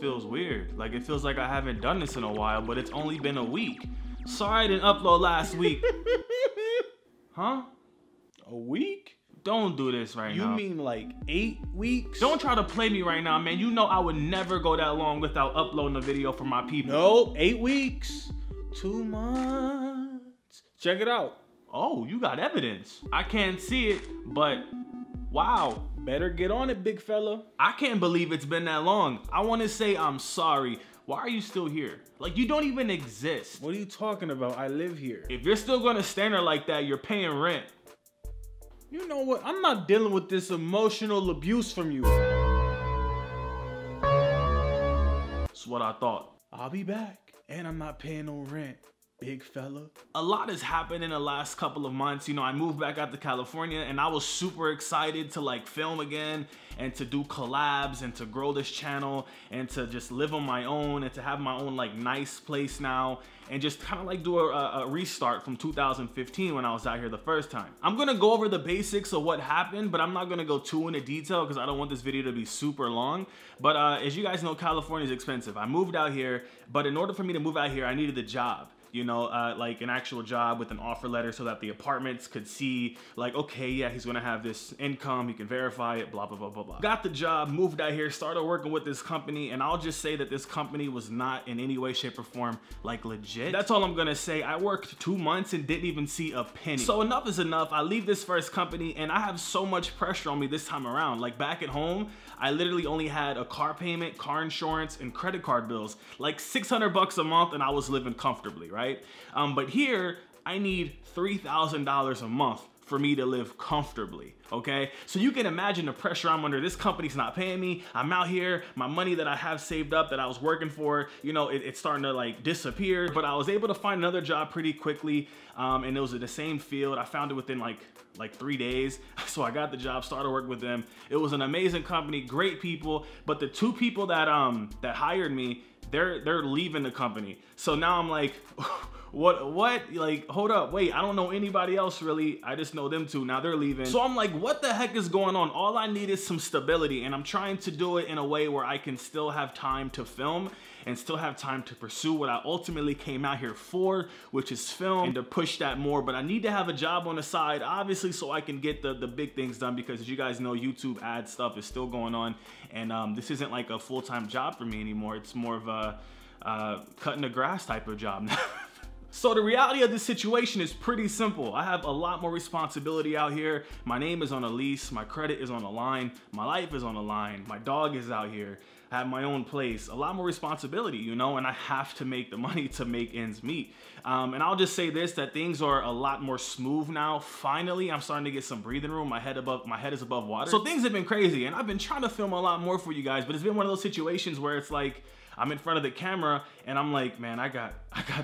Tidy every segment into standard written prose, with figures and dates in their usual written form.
feels weird. Like it feels like I haven't done this in a while, but it's only been a week. Sorry I didn't upload last week. Huh? A week? Don't do this right now. You mean like 8 weeks? Don't try to play me right now, man. You know I would never go that long without uploading a video for my people. No, 8 weeks. 2 months. Check it out. Oh, you got evidence. I can't see it, but wow. Better get on it, big fella. I can't believe it's been that long. I want to say I'm sorry. Why are you still here? Like, you don't even exist. What are you talking about? I live here. If you're still gonna stand there like that, you're paying rent. You know what? I'm not dealing with this emotional abuse from you. That's what I thought. I'll be back. And I'm not paying no rent, big fella. A lot has happened in the last couple of months. You know, I moved back out to California and I was super excited to like film again and to do collabs and to grow this channel and to just live on my own and to have my own like nice place now and just kind of like do a restart from 2015 when I was out here the first time. I'm gonna go over the basics of what happened, but I'm not gonna go too into detail because I don't want this video to be super long. But as you guys know, California is expensive. I moved out here, but in order for me to move out here, I needed a job. You know, like an actual job with an offer letter so that the apartments could see like, okay, yeah, he's gonna have this income, he can verify it, blah, blah, blah, blah, blah. Got the job, moved out here, started working with this company, and I'll just say that this company was not in any way, shape, or form like legit. That's all I'm gonna say. I worked 2 months and didn't even see a penny. So enough is enough. I leave this first company and I have so much pressure on me this time around. Like back at home, I literally only had a car payment, car insurance, and credit card bills, like 600 bucks a month, and I was living comfortably, right? But here, I need $3,000 a month for me to live comfortably, okay? So you can imagine the pressure I'm under. This company's not paying me. I'm out here, my money that I have saved up that I was working for, you know, it's starting to like disappear, but I was able to find another job pretty quickly, and it was in the same field. I found it within like 3 days. So I got the job, started working with them. It was an amazing company, great people, but the 2 people that that hired me, they're leaving the company. So now I'm like, what, like, hold up, wait, I don't know anybody else really. I just know them 2, now they're leaving. So I'm like, what the heck is going on? All I need is some stability, and I'm trying to do it in a way where I can still have time to film and still have time to pursue what I ultimately came out here for, which is film, and to push that more. But I need to have a job on the side, obviously, so I can get the big things done, because as you guys know, YouTube ad stuff is still going on, and this isn't like a full-time job for me anymore. It's more of a cutting the grass type of job now. So the reality of this situation is pretty simple. I have a lot more responsibility out here. My name is on a lease, my credit is on the line, my life is on the line, my dog is out here, I have my own place, a lot more responsibility, you know, and I have to make the money to make ends meet. And I'll just say this, that things are a lot more smooth now. Finally, I'm starting to get some breathing room. My head is above water. So things have been crazy, and I've been trying to film a lot more for you guys, but it's been one of those situations where it's like, I'm in front of the camera and I'm like, man, I got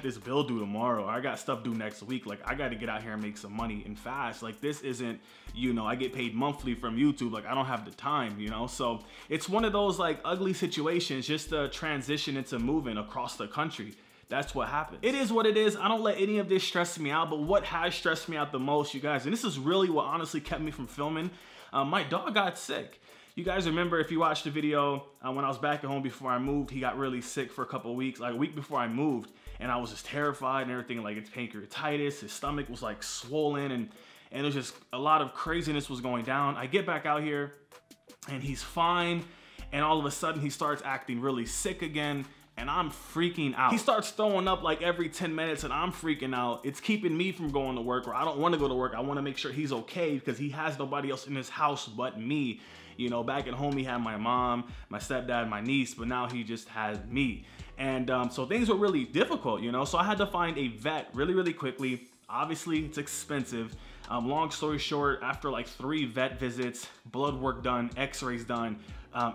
this bill due tomorrow. I got stuff due next week. Like, I got to get out here and make some money and fast. Like, this isn't, you know, I get paid monthly from YouTube. Like, I don't have the time, you know? So it's one of those like ugly situations, just to transition into moving across the country. That's what happened. It is what it is. I don't let any of this stress me out, but what has stressed me out the most, you guys, and this is really what honestly kept me from filming, my dog got sick. You guys remember, if you watched the video, when I was back at home before I moved, he got really sick for a couple of weeks, like a week before I moved, and I was just terrified and everything. Like, it's pancreatitis, his stomach was like swollen, and it was just a lot of craziness was going down. I get back out here and he's fine, and all of a sudden he starts acting really sick again, and I'm freaking out. He starts throwing up like every 10 minutes and I'm freaking out. It's keeping me from going to work, or I don't want to go to work. I want to make sure he's okay because he has nobody else in his house but me. You know, back at home, he had my mom, my stepdad, my niece, but now he just has me. And so things were really difficult, you know? So I had to find a vet really, really quickly. Obviously, it's expensive. Long story short, after like 3 vet visits, blood work done, x-rays done,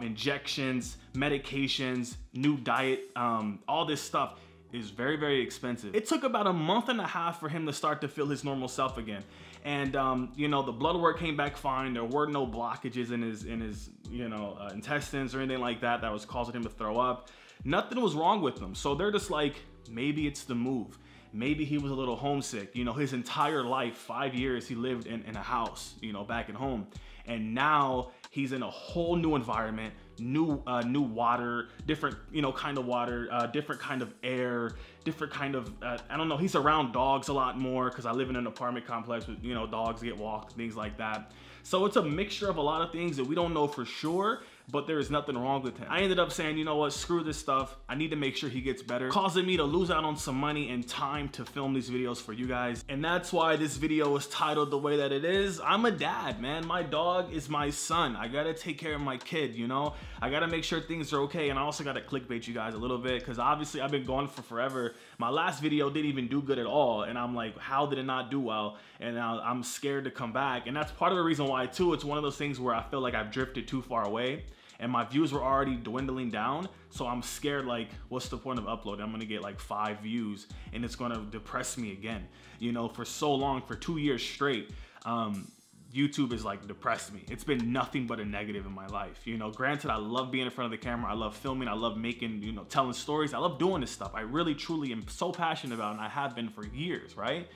injections, medications, new diet, all this stuff is very, very expensive. It took about a month and a half for him to start to feel his normal self again. And you know, the blood work came back fine. There were no blockages in his you know, intestines or anything like that was causing him to throw up. Nothing was wrong with him. So they're just like, maybe it's the move. maybe he was a little homesick. You know, his entire life, 5 years, he lived in a house, you know, back at home. And now he's in a whole new environment, new water, different, you know, kind of water, different kind of air, different kind of, I don't know, he's around dogs a lot more because I live in an apartment complex with, you know, dogs get walked, things like that. So it's a mixture of a lot of things that we don't know for sure, but there is nothing wrong with him. I ended up saying, you know what, screw this stuff. I need to make sure he gets better, causing me to lose out on some money and time to film these videos for you guys. And that's why this video is titled the way that it is. I'm a dad, man. My dog is my son. I gotta take care of my kid, you know? I gotta make sure things are okay. And I also gotta clickbait you guys a little bit because obviously I've been gone for forever. My last video didn't even do good at all. And I'm like, how did it not do well? And now I'm scared to come back. And that's part of the reason why too, it's one of those things where I feel like I've drifted too far away and my views were already dwindling down. So I'm scared, like, what's the point of uploading? I'm gonna get like 5 views and it's gonna depress me again. You know, for so long, for 2 years straight, YouTube is like depressed me. It's been nothing but a negative in my life. You know, granted, I love being in front of the camera. I love filming. I love making, you know, telling stories. I love doing this stuff. I really, truly am so passionate about it, and I have been for years, right?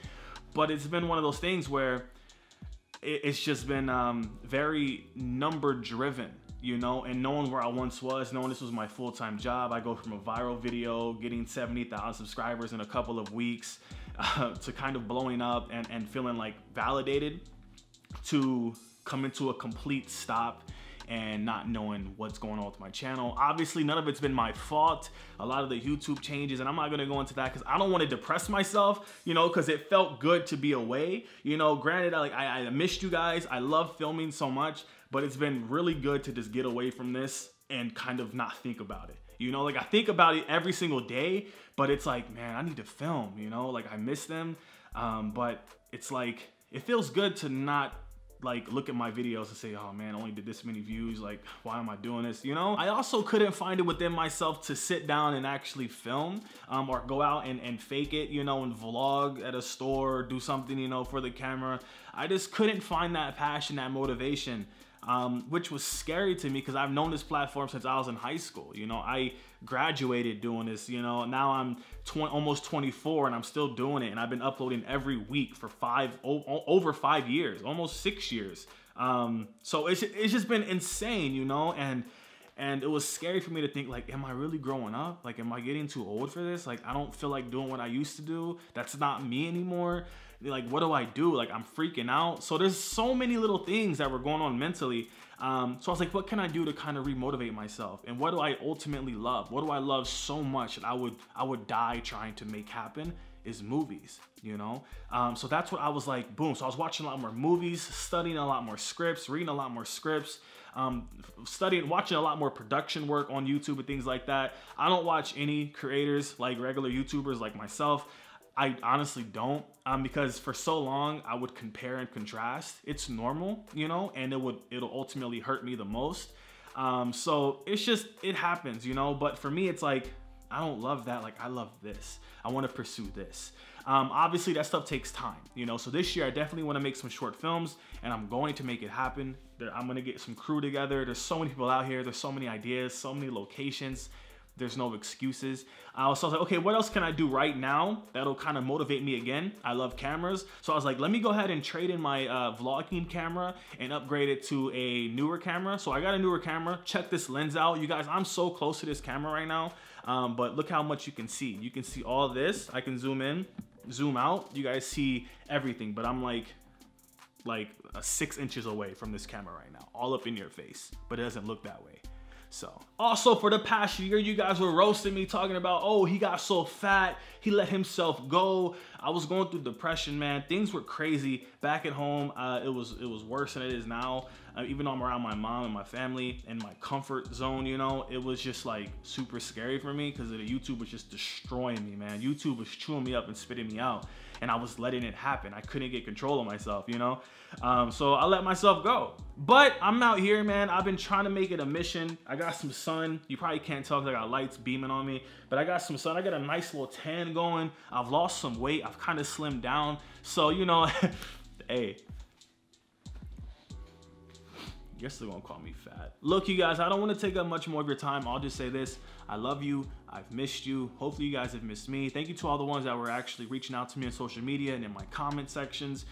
But it's been one of those things where it's just been very number driven, you know, and knowing where I once was, knowing this was my full-time job. I go from a viral video, getting 70,000 subscribers in a couple of weeks, to kind of blowing up and feeling like validated, to coming to a complete stop and not knowing what's going on with my channel. Obviously, none of it's been my fault. A lot of the YouTube changes, and I'm not gonna go into that because I don't want to depress myself, you know, because it felt good to be away. You know, granted, I missed you guys. I love filming so much, but it's been really good to just get away from this and kind of not think about it. You know, like I think about it every single day, but it's like, man, I need to film, you know, like I miss them. But it's like, it feels good to not like look at my videos and say, oh man, I only did this many views, like why am I doing this, you know? I also couldn't find it within myself to sit down and actually film, or go out and fake it, you know, and vlog at a store, do something, you know, for the camera. I just couldn't find that passion, that motivation, which was scary to me because I've known this platform since I was in high school. You know, I graduated doing this, you know, now I'm almost 24 and I'm still doing it. And I've been uploading every week for over 5 years, almost 6 years. So it's just been insane, you know, and it was scary for me to think like, am I really growing up? Like, am I getting too old for this? Like, I don't feel like doing what I used to do. That's not me anymore. Like, what do I do? Like, I'm freaking out. So there's so many little things that were going on mentally. So I was like, what can I do to kind of remotivate myself? And what do I ultimately love? What do I love so much that I would die trying to make happen is movies, you know? So that's what I was like, boom. So I was watching a lot more movies, studying a lot more scripts, reading a lot more scripts, watching a lot more production work on YouTube and things like that. I don't watch any creators like regular YouTubers like myself. I honestly don't, because for so long I would compare and contrast. It's normal, you know, and it'll ultimately hurt me the most. So it's just, it happens, you know, but for me, it's like, I don't love that. Like, I love this. I want to pursue this. Obviously that stuff takes time, you know, so this year I definitely want to make some short films and I'm going to make it happen. I'm going to get some crew together. There's so many people out here. There's so many ideas, so many locations. There's no excuses. So I was like, okay, what else can I do right now that'll kind of motivate me again? I love cameras. So I was like, let me go ahead and trade in my vlogging camera and upgrade it to a newer camera. So I got a newer camera. Check this lens out. You guys, I'm so close to this camera right now. But look how much you can see. You can see all this. I can zoom in, zoom out. You guys see everything, but I'm like 6 inches away from this camera right now, all up in your face, but it doesn't look that way. So also for the past year, you guys were roasting me talking about, oh, he got so fat, he let himself go. I was going through depression, man. Things were crazy back at home. It was worse than it is now. Even though I'm around my mom and my family and my comfort zone, you know, it was just like super scary for me because the YouTube was just destroying me, man. YouTube was chewing me up and spitting me out, and I was letting it happen. I couldn't get control of myself, you know? So I let myself go. But I'm out here, man. I've been trying to make it a mission. I got some sun. You probably can't tell because I got lights beaming on me, but I got some sun. I got a nice little tan going. I've lost some weight. I've kind of slimmed down. So, you know, hey, you're still gonna call me fat. Look, you guys, I don't want to take up much more of your time. I'll just say this. I love you. I've missed you. Hopefully you guys have missed me. Thank you to all the ones that were actually reaching out to me on social media and in my comment sections.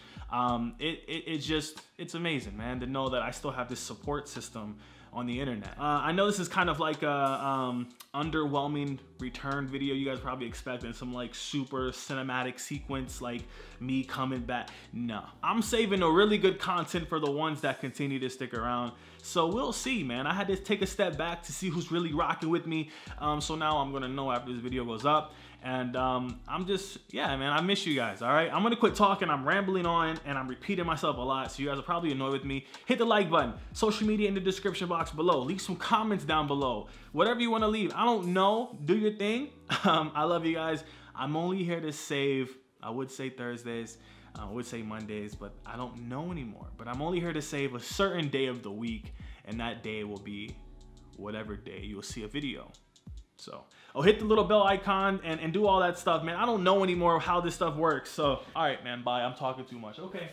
It's amazing, man, to know that I still have this support system on the internet. I know this is kind of like a underwhelming return video. You guys probably expecting some like super cinematic sequence, like me coming back. No, I'm saving a really good content for the ones that continue to stick around. So we'll see, man. I had to take a step back to see who's really rocking with me. So now I'm gonna know after this video goes up. And yeah, man, I miss you guys, all right? I'm gonna quit talking. I'm rambling on and I'm repeating myself a lot, so you guys are probably annoyed with me. Hit the like button, social media in the description box below. Leave some comments down below. Whatever you wanna leave, I don't know, do your thing. I love you guys. I'm only here to save, I would say Thursdays, I would say Mondays, but I don't know anymore. But I'm only here to save a certain day of the week, and that day will be whatever day you'll see a video. So, hit the little bell icon and do all that stuff, man. I don't know anymore how this stuff works. So, all right, man, bye. I'm talking too much. Okay.